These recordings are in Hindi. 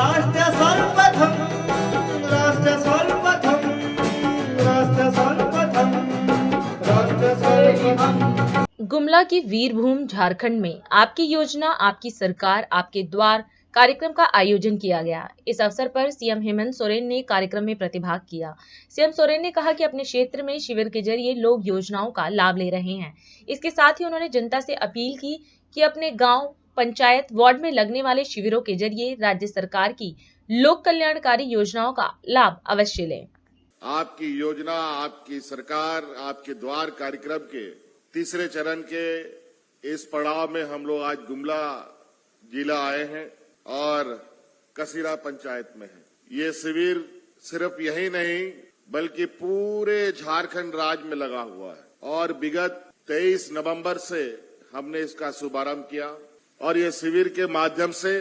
राष्ट्र सर्वप्रथम राष्ट्र सर्वप्रथम राष्ट्र सर्वप्रथम राष्ट्र सर्वप्रथम। गुमला की वीरभूमि झारखंड में आपकी योजना आपकी सरकार आपके द्वार कार्यक्रम का आयोजन किया गया। इस अवसर पर सीएम हेमंत सोरेन ने कार्यक्रम में प्रतिभाग किया। सीएम सोरेन ने कहा कि अपने क्षेत्र में शिविर के जरिए लोग योजनाओं का लाभ ले रहे हैं। इसके साथ ही उन्होंने जनता से अपील की कि अपने गांव, पंचायत, वार्ड में लगने वाले शिविरों के जरिए राज्य सरकार की लोक कल्याणकारी योजनाओं का लाभ अवश्य लें। आपकी योजना आपकी सरकार आपके द्वार कार्यक्रम के तीसरे चरण के इस पड़ाव में हम लोग आज गुमला जिला आए हैं और कसीरा पंचायत में है। ये शिविर सिर्फ यही नहीं बल्कि पूरे झारखंड राज्य में लगा हुआ है और विगत 23 नवंबर से हमने इसका शुभारंभ किया और ये शिविर के माध्यम से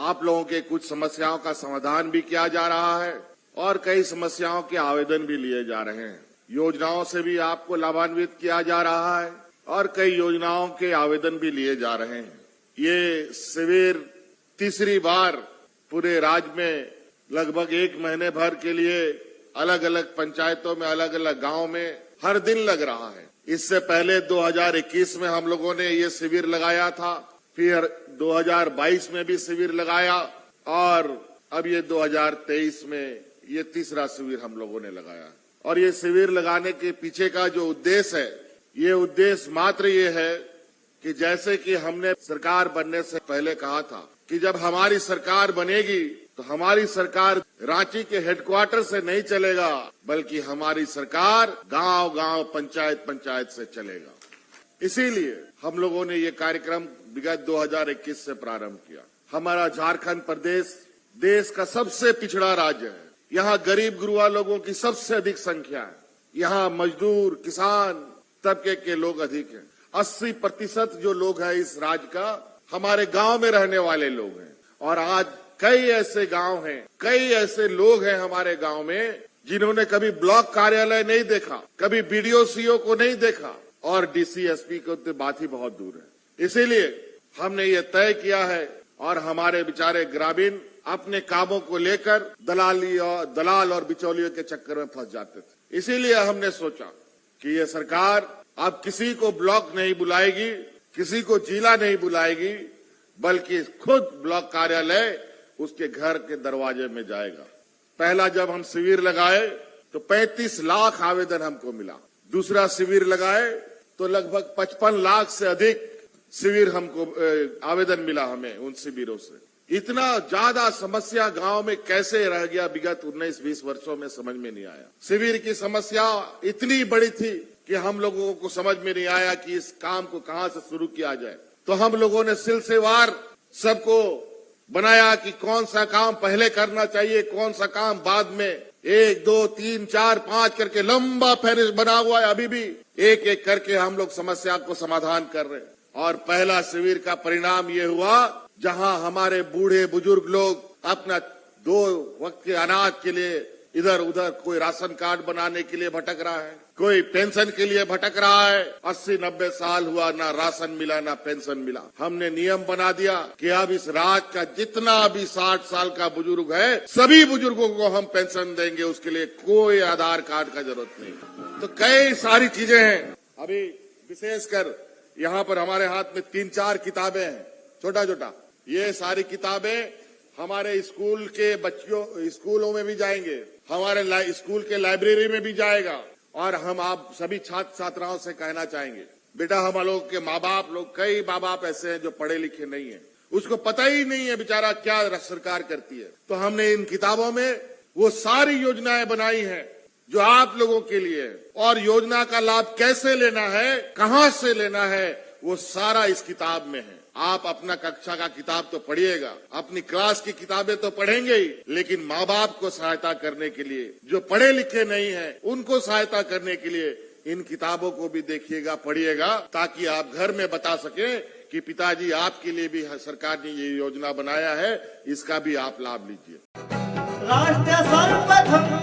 आप लोगों के कुछ समस्याओं का समाधान भी किया जा रहा है और कई समस्याओं के आवेदन भी लिए जा रहे हैं। योजनाओं से भी आपको लाभान्वित किया जा रहा है और कई योजनाओं के आवेदन भी लिए जा रहे हैं। ये शिविर तीसरी बार पूरे राज्य में लगभग 1 महीने भर के लिए अलग अलग पंचायतों में अलग अलग गांव में हर दिन लग रहा है। इससे पहले 2021 में हम लोगों ने ये शिविर लगाया था, फिर 2022 में भी शिविर लगाया और अब ये 2023 में ये तीसरा शिविर हम लोगों ने लगाया। और ये शिविर लगाने के पीछे का जो उद्देश्य है, ये उद्देश्य मात्र ये है कि जैसे कि हमने सरकार बनने से पहले कहा था कि जब हमारी सरकार बनेगी तो हमारी सरकार रांची के हेडक्वार्टर से नहीं चलेगा बल्कि हमारी सरकार गांव-गांव, पंचायत-पंचायत से चलेगा। इसीलिए हम लोगों ने ये कार्यक्रम विगत 2021 से प्रारंभ किया। हमारा झारखंड प्रदेश देश का सबसे पिछड़ा राज्य है। यहाँ गरीब गुरुआ लोगों की सबसे अधिक संख्या है। यहाँ मजदूर, किसान तबके के लोग अधिक हैं। 80% जो लोग हैं इस राज्य का हमारे गांव में रहने वाले लोग हैं और आज कई ऐसे गांव हैं, कई ऐसे लोग हैं हमारे गांव में जिन्होंने कभी ब्लॉक कार्यालय नहीं देखा, कभी बीडीओ सीओ को नहीं देखा और डीसीएसपी को तो बात ही बहुत दूर है। इसीलिए हमने ये तय किया है और हमारे बेचारे ग्रामीण अपने कामों को लेकर दलाल और बिचौलियों के चक्कर में फंस जाते थे। इसीलिए हमने सोचा कि ये सरकार अब किसी को ब्लॉक नहीं बुलाएगी, किसी को जिला नहीं बुलाएगी, बल्कि खुद ब्लॉक कार्यालय उसके घर के दरवाजे में जाएगा। पहला जब हम शिविर लगाए तो 35 लाख आवेदन हमको मिला। दूसरा शिविर लगाए तो लगभग 55 लाख से अधिक शिविर हमको आवेदन मिला हमें उन शिविरों से। इतना ज्यादा समस्या गांव में कैसे रह गया विगत 19-20 वर्षों में समझ में नहीं आया। शिविर की समस्या इतनी बड़ी थी कि हम लोगों को समझ में नहीं आया कि इस काम को कहां से शुरू किया जाए। तो हम लोगों ने सिलसिलेवार सबको बनाया कि कौन सा काम पहले करना चाहिए, कौन सा काम बाद में। 1, 2, 3, 4, 5 करके लंबा फहरिस्त बना हुआ है। अभी भी एक एक करके हम लोग समस्या को समाधान कर रहे हैं। और पहला शिविर का परिणाम ये हुआ जहां हमारे बूढ़े बुजुर्ग लोग अपना 2 वक्त के अनाज के लिए इधर उधर, कोई राशन कार्ड बनाने के लिए भटक रहा है, कोई पेंशन के लिए भटक रहा है। 80-90 साल हुआ, ना राशन मिला ना पेंशन मिला। हमने नियम बना दिया कि अब इस राज्य का जितना भी 60 साल का बुजुर्ग है सभी बुजुर्गों को हम पेंशन देंगे। उसके लिए कोई आधार कार्ड का जरूरत नहीं। तो कई सारी चीजें हैं। अभी विशेषकर यहाँ पर हमारे हाथ में 3-4 किताबें हैं, छोटा छोटा। ये सारी किताबें हमारे स्कूल के बच्चों स्कूलों में भी जाएंगे, हमारे स्कूल के लाइब्रेरी में भी जाएगा। और हम आप सभी छात्र छात्राओं से कहना चाहेंगे, बेटा हम लोग के माँ बाप लोग, कई माँ बाप ऐसे हैं जो पढ़े लिखे नहीं है, उसको पता ही नहीं है बेचारा क्या सरकार करती है। तो हमने इन किताबों में वो सारी योजनाएं बनाई हैं जो आप लोगों के लिए है और योजना का लाभ कैसे लेना है, कहां से लेना है, वो सारा इस किताब में है। आप अपना कक्षा का किताब तो पढ़िएगा, अपनी क्लास की किताबें तो पढ़ेंगे ही, लेकिन माँ बाप को सहायता करने के लिए, जो पढ़े लिखे नहीं हैं, उनको सहायता करने के लिए इन किताबों को भी देखिएगा, पढ़िएगा, ताकि आप घर में बता सकें कि पिताजी आपके लिए भी सरकार ने ये योजना बनाया है, इसका भी आप लाभ लीजिए। राष्ट्र सर्वप्रथम